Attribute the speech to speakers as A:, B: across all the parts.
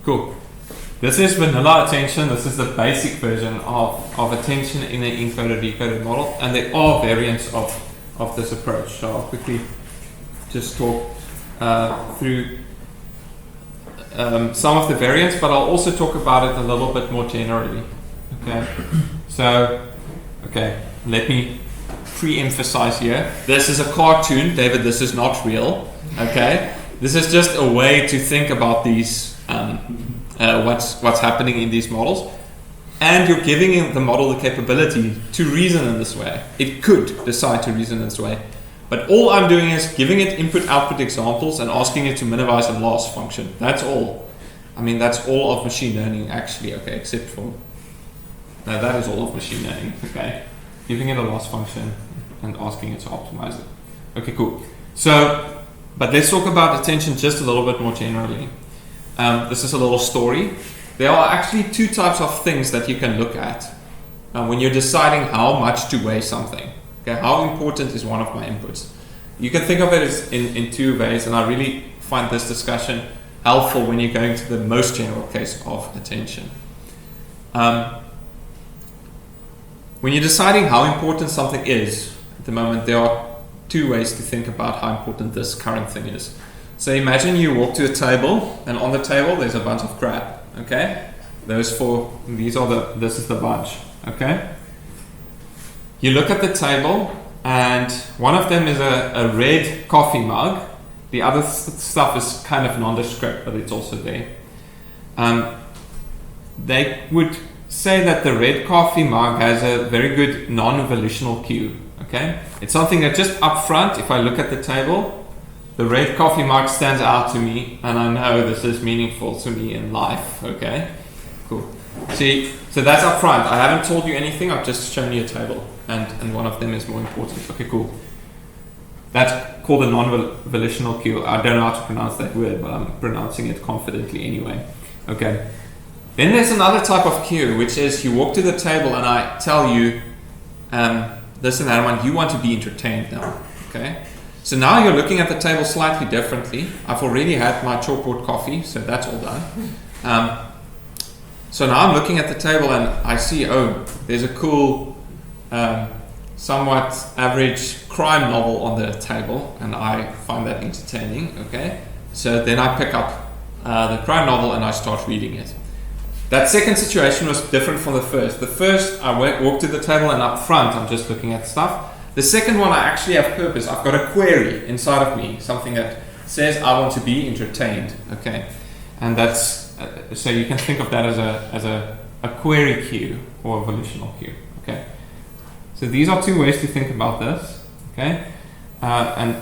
A: Cool. This is vanilla attention. This is the basic version of attention in an encoder-decoder model, and there are variants of this approach. So I'll quickly just talk through some of the variants, but I'll also talk about it a little bit more generally. Okay. So, let me pre-emphasize here. This is a cartoon, David. This is not real. Okay. This is just a way to think about these. What's happening in these models, and you're giving the model the capability to reason in this way. It could decide to reason in this way, but all I'm doing is giving it input-output examples and asking it to minimize a loss function. That's all. I mean, that's all of machine learning, actually. Okay, except for that is all of machine learning. Okay, giving it a loss function and asking it to optimize it. Okay, cool. So, but let's talk about attention just a little bit more generally. This is a little story. There are actually two types of things that you can look at when you're deciding how much to weigh something. Okay, how important is one of my inputs? You can think of it as in two ways, and I really find this discussion helpful when you're going to the most general case of attention. When you're deciding how important something is at the moment, there are two ways to think about how important this current thing is. So imagine you walk to a table, and on the table there's a bunch of crap. Okay, this is the bunch. Okay, you look at the table, and one of them is a red coffee mug. The other stuff is kind of nondescript, but it's also there. They would say that the red coffee mug has a very good non-volitional cue. Okay, it's something that just up front, if I look at the table, the red coffee mug stands out to me, and I know this is meaningful to me in life. Okay, cool. See, so that's up front. I haven't told you anything. I've just shown you a table, and one of them is more important. Okay, cool. That's called a non-volitional cue. I don't know how to pronounce that word, but I'm pronouncing it confidently anyway. Okay. Then there's another type of cue, which is you walk to the table, and I tell you, listen, Herman, you want to be entertained now. Okay. So now you're looking at the table slightly differently. I've already had my chalkboard coffee, so that's all done. So now I'm looking at the table and I see, there's a cool, somewhat average crime novel on the table, and I find that entertaining. Okay, so then I pick up the crime novel and I start reading it. That second situation was different from the first. The first, I walk to the table and up front I'm just looking at stuff. The second one, I actually have purpose. I've got a query inside of me, something that says I want to be entertained. Okay, and that's so you can think of that as a query cue or a volitional cue. Okay, so these are two ways to think about this. Okay, and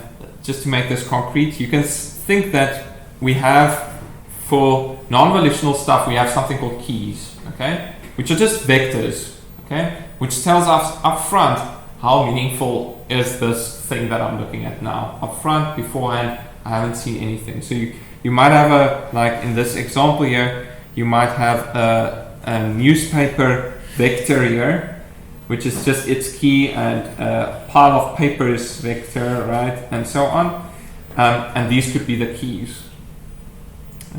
A: just to make this concrete, you can think that we have, for non-volitional stuff, we have something called keys. Okay, which are just vectors. Okay, which tells us up front how meaningful is this thing that I'm looking at now. Up front, beforehand, I haven't seen anything. So you might have like in this example here, you might have a newspaper vector here, which is just its key, and a pile of papers vector, right, and so on. And these could be the keys.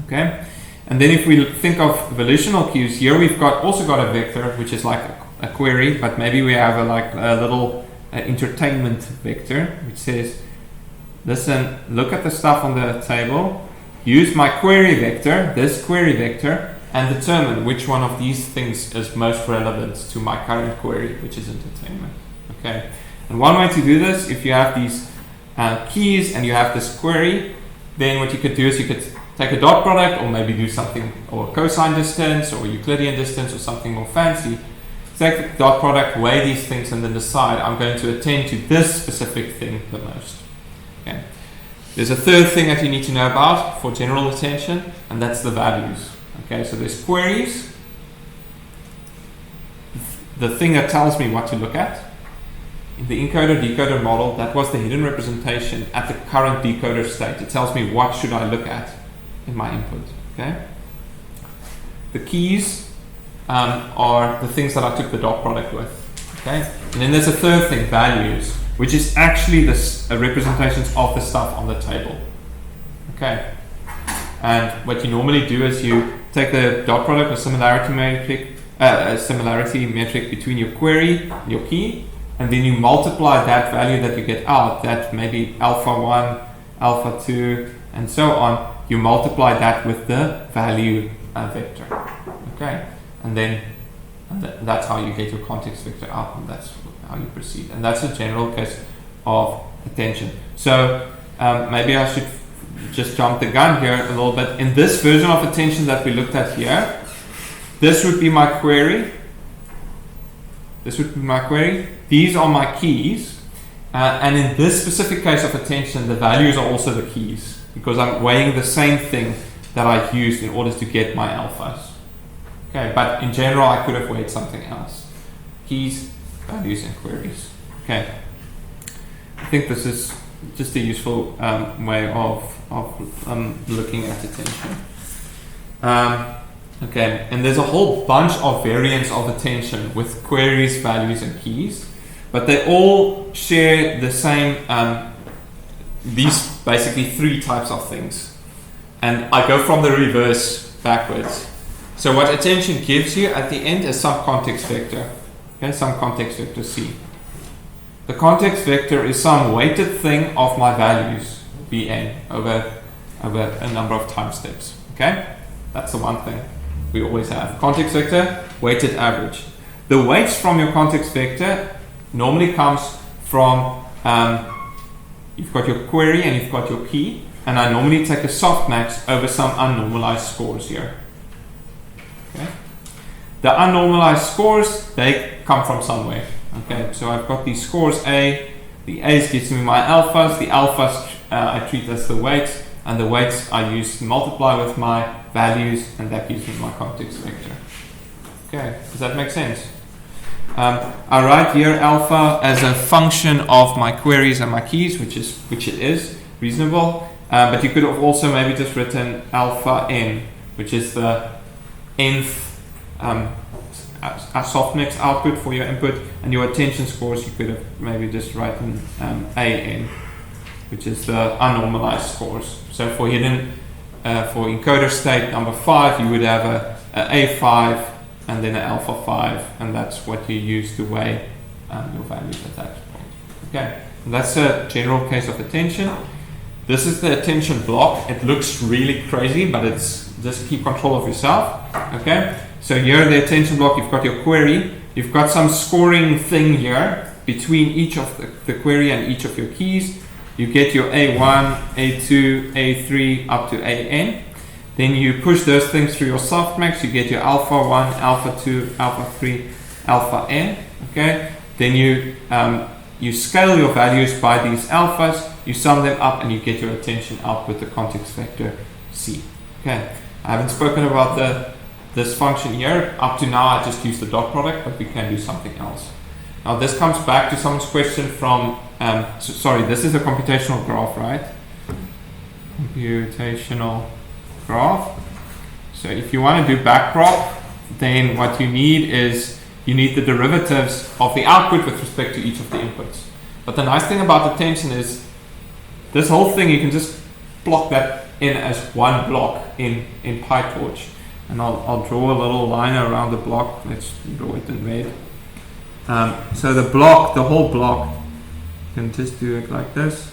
A: Okay, and then if we think of volitional cues, here we've also got a vector, which is like a query, but maybe we have a little entertainment vector, which says, listen, look at the stuff on the table, use my query vector, this query vector, and determine which one of these things is most relevant to my current query, which is entertainment. Okay, and one way to do this, if you have these keys and you have this query, then what you could do is you could take a dot product, or maybe do something, or cosine distance, or Euclidean distance, or something more fancy. Take the dot product, weigh these things, and then decide I'm going to attend to this specific thing the most. Okay. There's a third thing that you need to know about for general attention, and that's the values. Okay, so there's queries, the thing that tells me what to look at. In the encoder-decoder model, that was the hidden representation at the current decoder state. It tells me what should I look at in my input. Okay. The keys are the things that I took the dot product with. Okay, and then there's a third thing, values, which is actually this representations of the stuff on the table. Okay, And what you normally do is you take the dot product or similarity metric between your query and your key, and then you multiply that value that you get out, that maybe alpha 1, alpha 2, and so on. You multiply that with the value vector. Okay, and then that's how you get your context vector out, and that's how you proceed. And that's a general case of attention. So maybe I should just jump the gun here a little bit. In this version of attention that we looked at here, this would be my query. This would be my query. These are my keys. And in this specific case of attention, the values are also the keys, because I'm weighing the same thing that I used in order to get my alphas. Okay, but in general, I could have weighed something else. Keys, values, and queries. Okay. I think this is just a useful way of looking at attention. Okay, and there's a whole bunch of variants of attention with queries, values, and keys, but they all share the same, these basically three types of things. And I go from the reverse backwards. So what attention gives you at the end is some context vector. Okay, some context vector C. The context vector is some weighted thing of my values, Vn, over a number of time steps. Okay, that's the one thing we always have. Context vector, weighted average. The weights from your context vector normally comes from, you've got your query and you've got your key, and I normally take a softmax over some unnormalized scores here. Okay. The unnormalized scores, they come from somewhere. Okay, so I've got these scores A. The A's gives me my alphas. The alphas I treat as the weights, and the weights I use to multiply with my values, and that gives me my context vector. Okay, does that make sense? I write here alpha as a function of my queries and my keys, which it is reasonable. But you could have also maybe just written alpha n, which is the nth a softmax output for your input, and your attention scores you could have maybe just written AN, which is the unnormalized scores. So for hidden, for encoder state number 5, you would have a A5 and then an alpha 5, and that's what you use to weigh your values at that point. Okay, and that's a general case of attention. This is the attention block. It looks really crazy, but it's just keep control of yourself. Okay. So here the attention block, you've got your query, you've got some scoring thing here between each of the query and each of your keys. You get your A1, A2, A3 up to AN. Then you push those things through your softmax, you get your alpha 1, alpha 2, alpha 3, alpha n. Okay. Then you scale your values by these alphas, you sum them up, and you get your attention output, the context vector C. Okay. I haven't spoken about this function here. Up to now I just used the dot product, but we can do something else. Now this comes back to someone's question from, sorry, this is a computational graph, right? Computational graph. So if you want to do backprop, then what you need is, you need the derivatives of the output with respect to each of the inputs. But the nice thing about attention is, this whole thing, you can just block that in as one block in PyTorch. And I'll draw a little line around the block. Let's draw it in red. So the block, the whole block, you can just do it like this.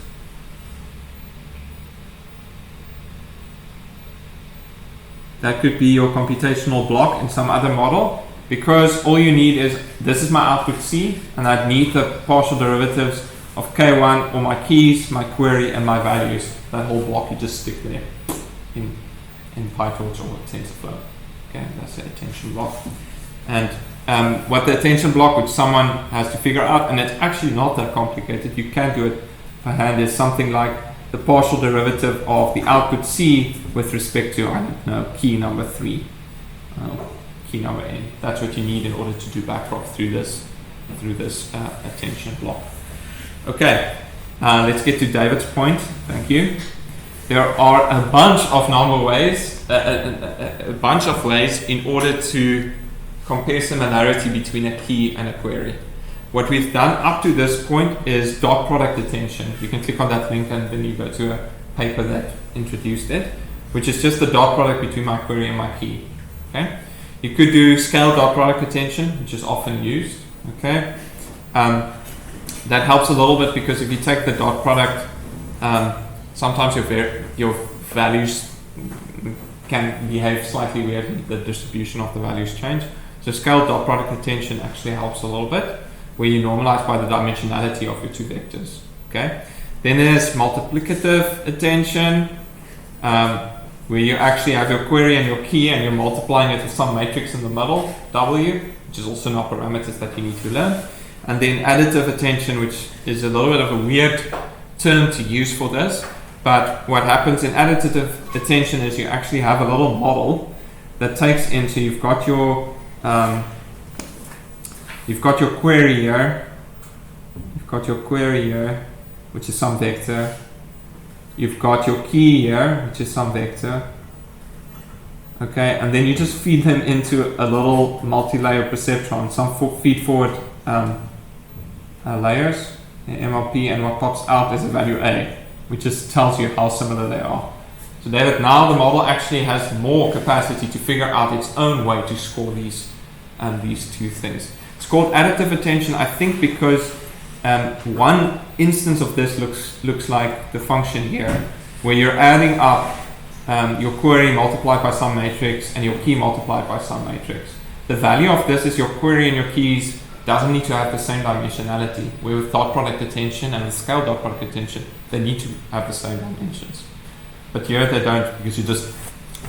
A: That could be your computational block in some other model, because all you need is, this is my output C, and I need the partial derivatives of K1, or my keys, my query, and my values. That whole block you just stick there in PyTorch or TensorFlow. Okay, that's the attention block. And what the attention block, which someone has to figure out, and it's actually not that complicated, you can do it by hand, is something like the partial derivative of the output C with respect to, I don't know, key number 3, key number n. That's what you need in order to do backprop through this attention block. Okay, let's get to David's point. Thank you. There are a bunch of normal ways, a bunch of ways in order to compare similarity between a key and a query. What we've done up to this point is dot product attention. You can click on that link and then you go to a paper that introduced it. which is just the dot product between my query and my key. Okay. You could do scale dot product attention, which is often used. Okay. That helps a little bit because if you take the dot product, sometimes your values can behave slightly weirdly. The distribution of the values change. So scale dot product attention actually helps a little bit, where you normalize by the dimensionality of your two vectors. Okay. Then there's multiplicative attention, where you actually have your query and your key and you're multiplying it with some matrix in the middle, W, which is also not parameters that you need to learn. And then additive attention, which is a little bit of a weird term to use for this. But what happens in additive attention is you actually have a little model that takes into, you've got your query here, which is some vector. You've got your key here, which is some vector. Okay, and then you just feed them into a little multi-layer perceptron, some feed forward layers in NLP, and what pops out is a value A, which just tells you how similar they are. So David, now the model actually has more capacity to figure out its own way to score these two things. It's called additive attention, I think, because one instance of this looks like the function here, where you're adding up your query multiplied by some matrix and your key multiplied by some matrix. The value of this is your query and your keys doesn't need to have the same dimensionality, where with dot product attention and with scale dot product attention, they need to have the same dimensions. But here they don't, because you're just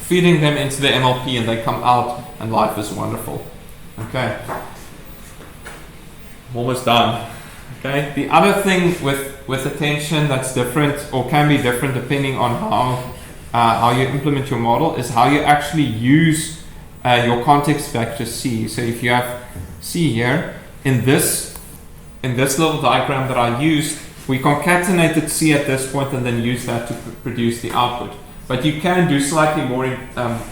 A: feeding them into the NLP and they come out and life is wonderful. Okay. Almost done. Okay. The other thing with attention that's different, or can be different depending on how you implement your model, is how you actually use your context vector C. So if you have C here, in this little diagram that I used, we concatenated C at this point and then use that to produce the output. But you can do slightly more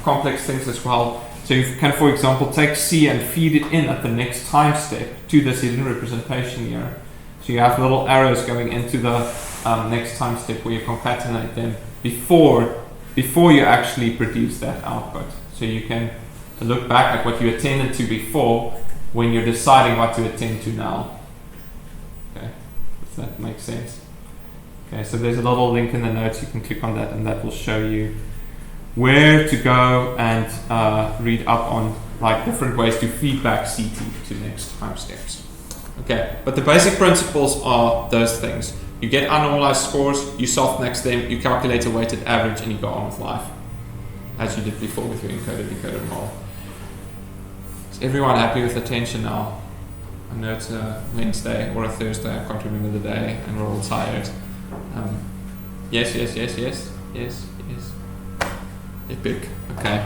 A: complex things as well. So you can, for example, take C and feed it in at the next time step to this hidden representation here. So you have little arrows going into the next time step where you concatenate them before you actually produce that output. So you can look back at what you attended to before when you're deciding what to attend to now. Okay, if that makes sense. Okay, so there's a little link in the notes, you can click on that and that will show you where to go and read up on like different ways to feedback CT to next time steps. Okay, but the basic principles are those things. You get unnormalized scores, you softmax them, you calculate a weighted average, and you go on with life, as you did before with your encoded model. Is everyone happy with attention now? I know it's a Wednesday or a Thursday, I can't remember the day, and we're all tired. Yes. Epic. Okay.